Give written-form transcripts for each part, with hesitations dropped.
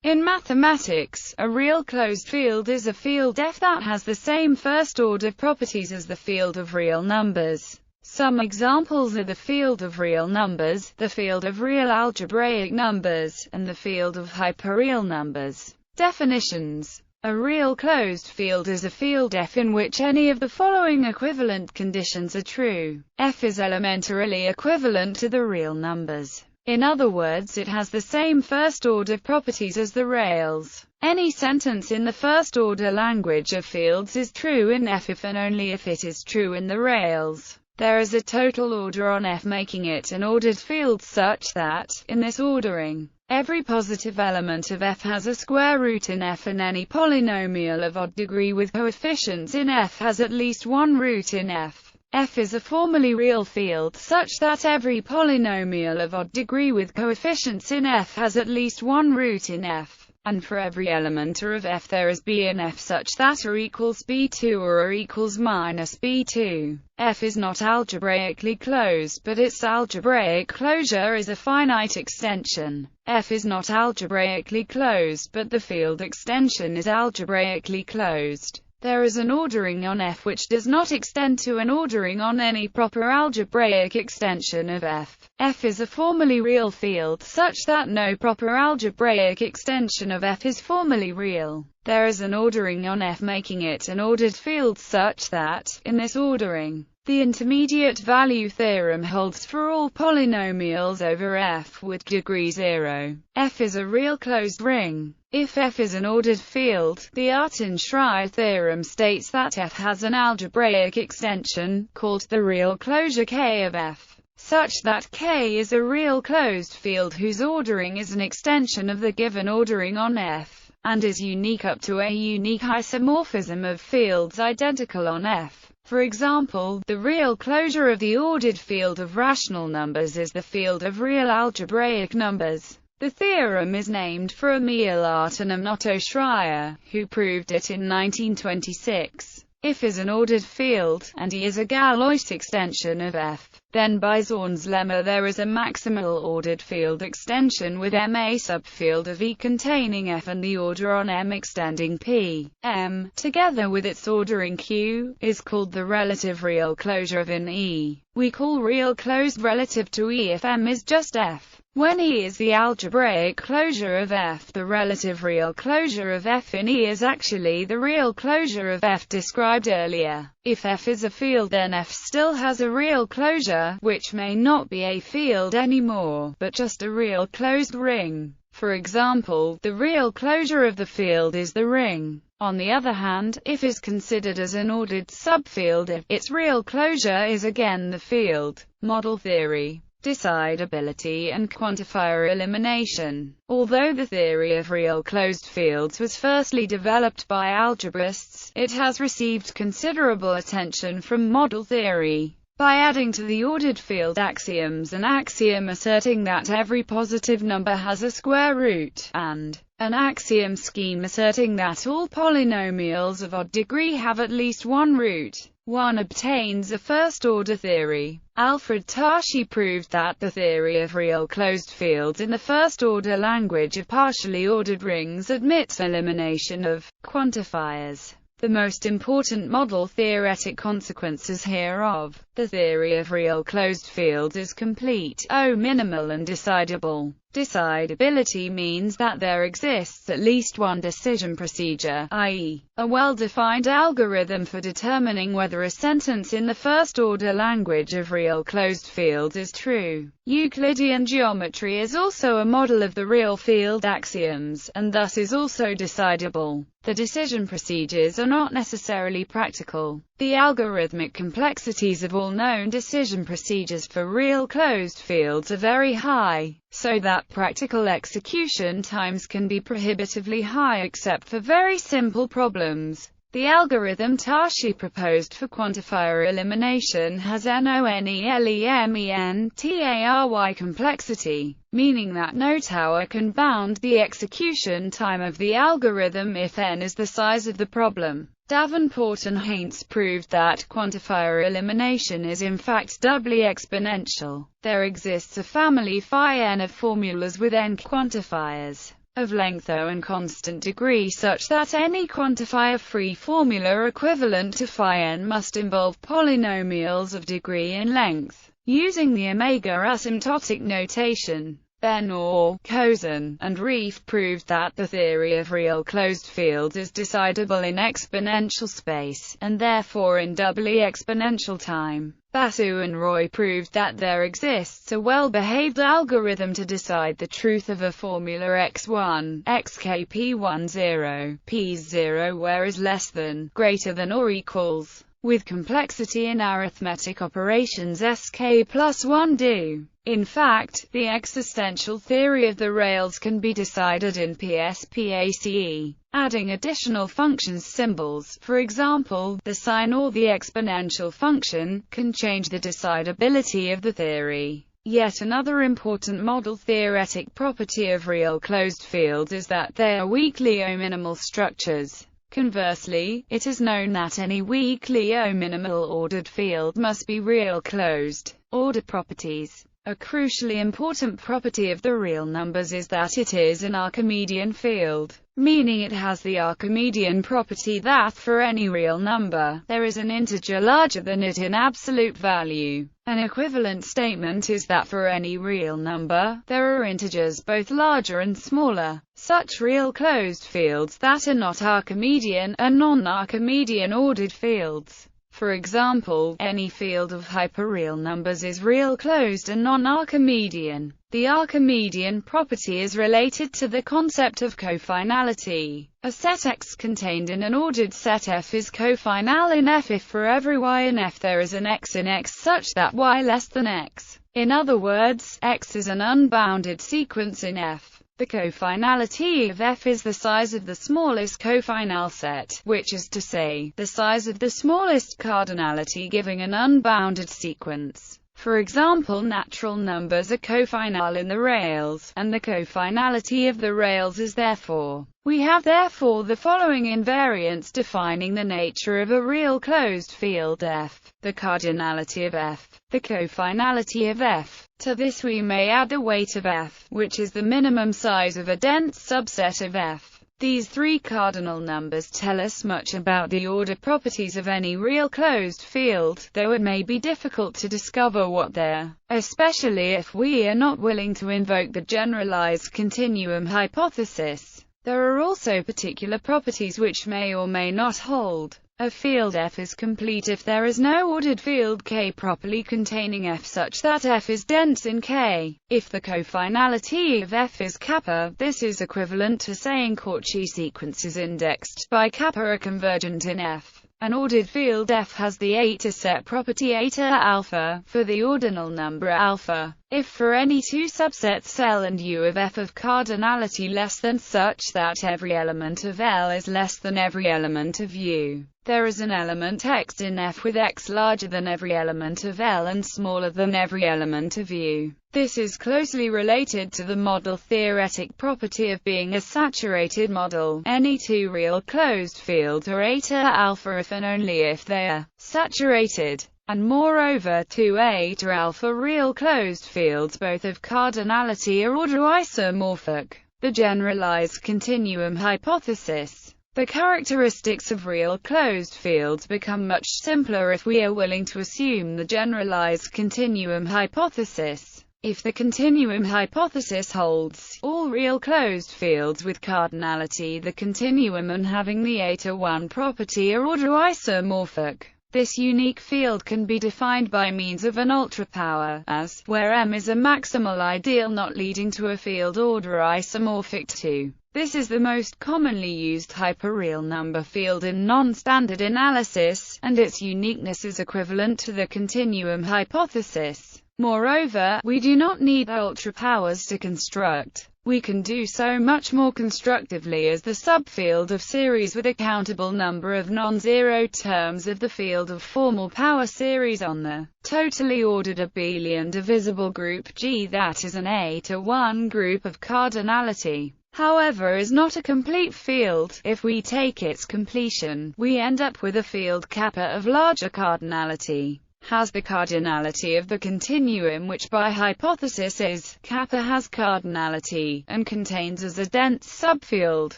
In mathematics, a real closed field is a field F that has the same first-order properties as the field of real numbers. Some examples are the field of real numbers, the field of real algebraic numbers, and the field of hyperreal numbers. Definitions. A real closed field is a field F in which any of the following equivalent conditions are true. F is elementarily equivalent to the real numbers. In other words, it has the same first-order properties as the reals. Any sentence in the first-order language of fields is true in F if and only if it is true in the reals. There is a total order on F, making it an ordered field such that, in this ordering, every positive element of F has a square root in F, and any polynomial of odd degree with coefficients in F has at least one root in F. F is a formally real field such that every polynomial of odd degree with coefficients in F has at least one root in F. And for every element of F there is B in F such that A equals B2 or A equals minus B2. F is not algebraically closed, but its algebraic closure is a finite extension. F is not algebraically closed, but the field extension is algebraically closed. There is an ordering on F which does not extend to an ordering on any proper algebraic extension of F. F is a formally real field such that no proper algebraic extension of F is formally real. There is an ordering on F, making it an ordered field such that, in this ordering, the intermediate value theorem holds for all polynomials over F with degree 0. F is a real closed ring. If F is an ordered field, the Artin-Schreier theorem states that F has an algebraic extension, called the real closure K of F, such that K is a real closed field whose ordering is an extension of the given ordering on F, and is unique up to a unique isomorphism of fields identical on F. For example, the real closure of the ordered field of rational numbers is the field of real algebraic numbers. The theorem is named for Emil Artin and Otto Schreier, who proved it in 1926. If is an ordered field, and E is a Galois extension of F, then by Zorn's lemma there is a maximal ordered field extension with M a subfield of E containing F and the order on M extending P. M, together with its ordering Q, is called the relative real closure of an E. We call real closed relative to E if M is just F. When E is the algebraic closure of F, the relative real closure of F in E is actually the real closure of F described earlier. If F is a field, then F still has a real closure, which may not be a field anymore, but just a real closed ring. For example, the real closure of the field is the ring. On the other hand, if is considered as an ordered subfield, its real closure is again the field. Model theory. Decidability and quantifier elimination. Although the theory of real closed fields was firstly developed by algebraists, it has received considerable attention from model theory. By adding to the ordered field axioms an axiom asserting that every positive number has a square root, and an axiom scheme asserting that all polynomials of odd degree have at least one root, one obtains a first-order theory. Alfred Tarski proved that the theory of real closed fields in the first-order language of partially ordered rings admits elimination of quantifiers. The most important model theoretic consequences hereof. The theory of real closed fields is complete, minimal and decidable. Decidability means that there exists at least one decision procedure, i.e., a well-defined algorithm for determining whether a sentence in the first-order language of real closed fields is true. Euclidean geometry is also a model of the real field axioms, and thus is also decidable. The decision procedures are not necessarily practical. The algorithmic complexities of all known decision procedures for real closed fields are very high, so that practical execution times can be prohibitively high except for very simple problems. The algorithm Tarski proposed for quantifier elimination has nonelementary complexity, meaning that no tower can bound the execution time of the algorithm if n is the size of the problem. Davenport and Heinz proved that quantifier elimination is in fact doubly exponential. There exists a family phi n of formulas with n quantifiers. of length O and constant degree such that any quantifier-free formula equivalent to phi n must involve polynomials of degree and length. Using the omega asymptotic notation, Benor, Cozen, and Reif proved that the theory of real closed fields is decidable in exponential space, and therefore in doubly exponential time. Basu and Roy proved that there exists a well-behaved algorithm to decide the truth of a formula x1, xk p10, p0 where is less than, greater than or equals, with complexity in arithmetic operations sk plus 1 do. In fact, the existential theory of the rails can be decided in PSPACE, adding additional functions symbols, for example, the sine or the exponential function, can change the decidability of the theory. Yet another important model theoretic property of real closed fields is that they are weakly O-minimal structures. Conversely, it is known that any weakly O-minimal ordered field must be real closed. Order properties. A crucially important property of the real numbers is that it is an Archimedean field, meaning it has the Archimedean property that for any real number, there is an integer larger than it in absolute value. An equivalent statement is that for any real number, there are integers both larger and smaller. Such real closed fields that are not Archimedean are non-Archimedean ordered fields. For example, any field of hyperreal numbers is real closed and non-Archimedean. The Archimedean property is related to the concept of cofinality. A set X contained in an ordered set F is cofinal in F if for every Y in F there is an X in X such that Y less than X. In other words, X is an unbounded sequence in F. The cofinality of F is the size of the smallest cofinal set, which is to say, the size of the smallest cardinality giving an unbounded sequence. For example, natural numbers are cofinal in the rails, and the cofinality of the rails is therefore. We have therefore the following invariants defining the nature of a real closed field F. The cardinality of F. The cofinality of F. To this we may add the weight of F, which is the minimum size of a dense subset of F. These three cardinal numbers tell us much about the order properties of any real closed field, though it may be difficult to discover what they are, especially if we are not willing to invoke the generalized continuum hypothesis. There are also particular properties which may or may not hold. A field F is complete if there is no ordered field K properly containing F such that F is dense in K. If the cofinality of F is kappa, this is equivalent to saying Cauchy sequences indexed by kappa are convergent in F. An ordered field F has the eta set property eta alpha, for the ordinal number alpha. If for any two subsets L and U of F of cardinality less than such that every element of L is less than every element of U, there is an element X in F with X larger than every element of L and smaller than every element of U. This is closely related to the model theoretic property of being a saturated model. Any two real closed fields are eta alpha if and only if they are saturated. And moreover, two eta alpha real closed fields both of cardinality are order isomorphic. The generalized continuum hypothesis. The characteristics of real closed fields become much simpler if we are willing to assume the generalized continuum hypothesis. If the continuum hypothesis holds, all real closed fields with cardinality the continuum and having the eta 1 property are order isomorphic. This unique field can be defined by means of an ultrapower, as, where M is a maximal ideal not leading to a field order isomorphic to. This is the most commonly used hyperreal number field in non-standard analysis, and its uniqueness is equivalent to the continuum hypothesis. Moreover, we do not need ultrapowers to construct. We can do so much more constructively as the subfield of series with a countable number of non-zero terms of the field of formal power series on the totally ordered abelian divisible group G that is an eta 1 group of cardinality. However, is not a complete field. If we take its completion, we end up with a field kappa of larger cardinality. has the cardinality of the continuum, which by hypothesis is kappa has cardinality, and contains as a dense subfield.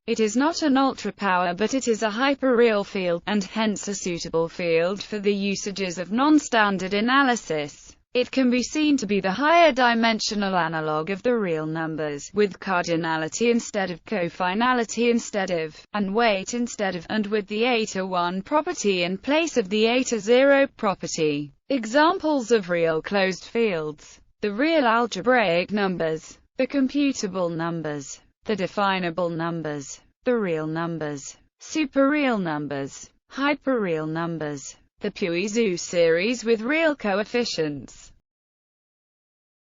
It is not an ultrapower, but it is a hyperreal field, and hence a suitable field for the usages of non-standard analysis. It can be seen to be the higher dimensional analog of the real numbers, with cardinality instead of cofinality instead of, and weight instead of, and with the eta 1 property in place of the eta 0 property. Examples of real closed fields: the real algebraic numbers, the computable numbers, the definable numbers, the real numbers, superreal numbers, hyperreal numbers, the Puiseux series with real coefficients,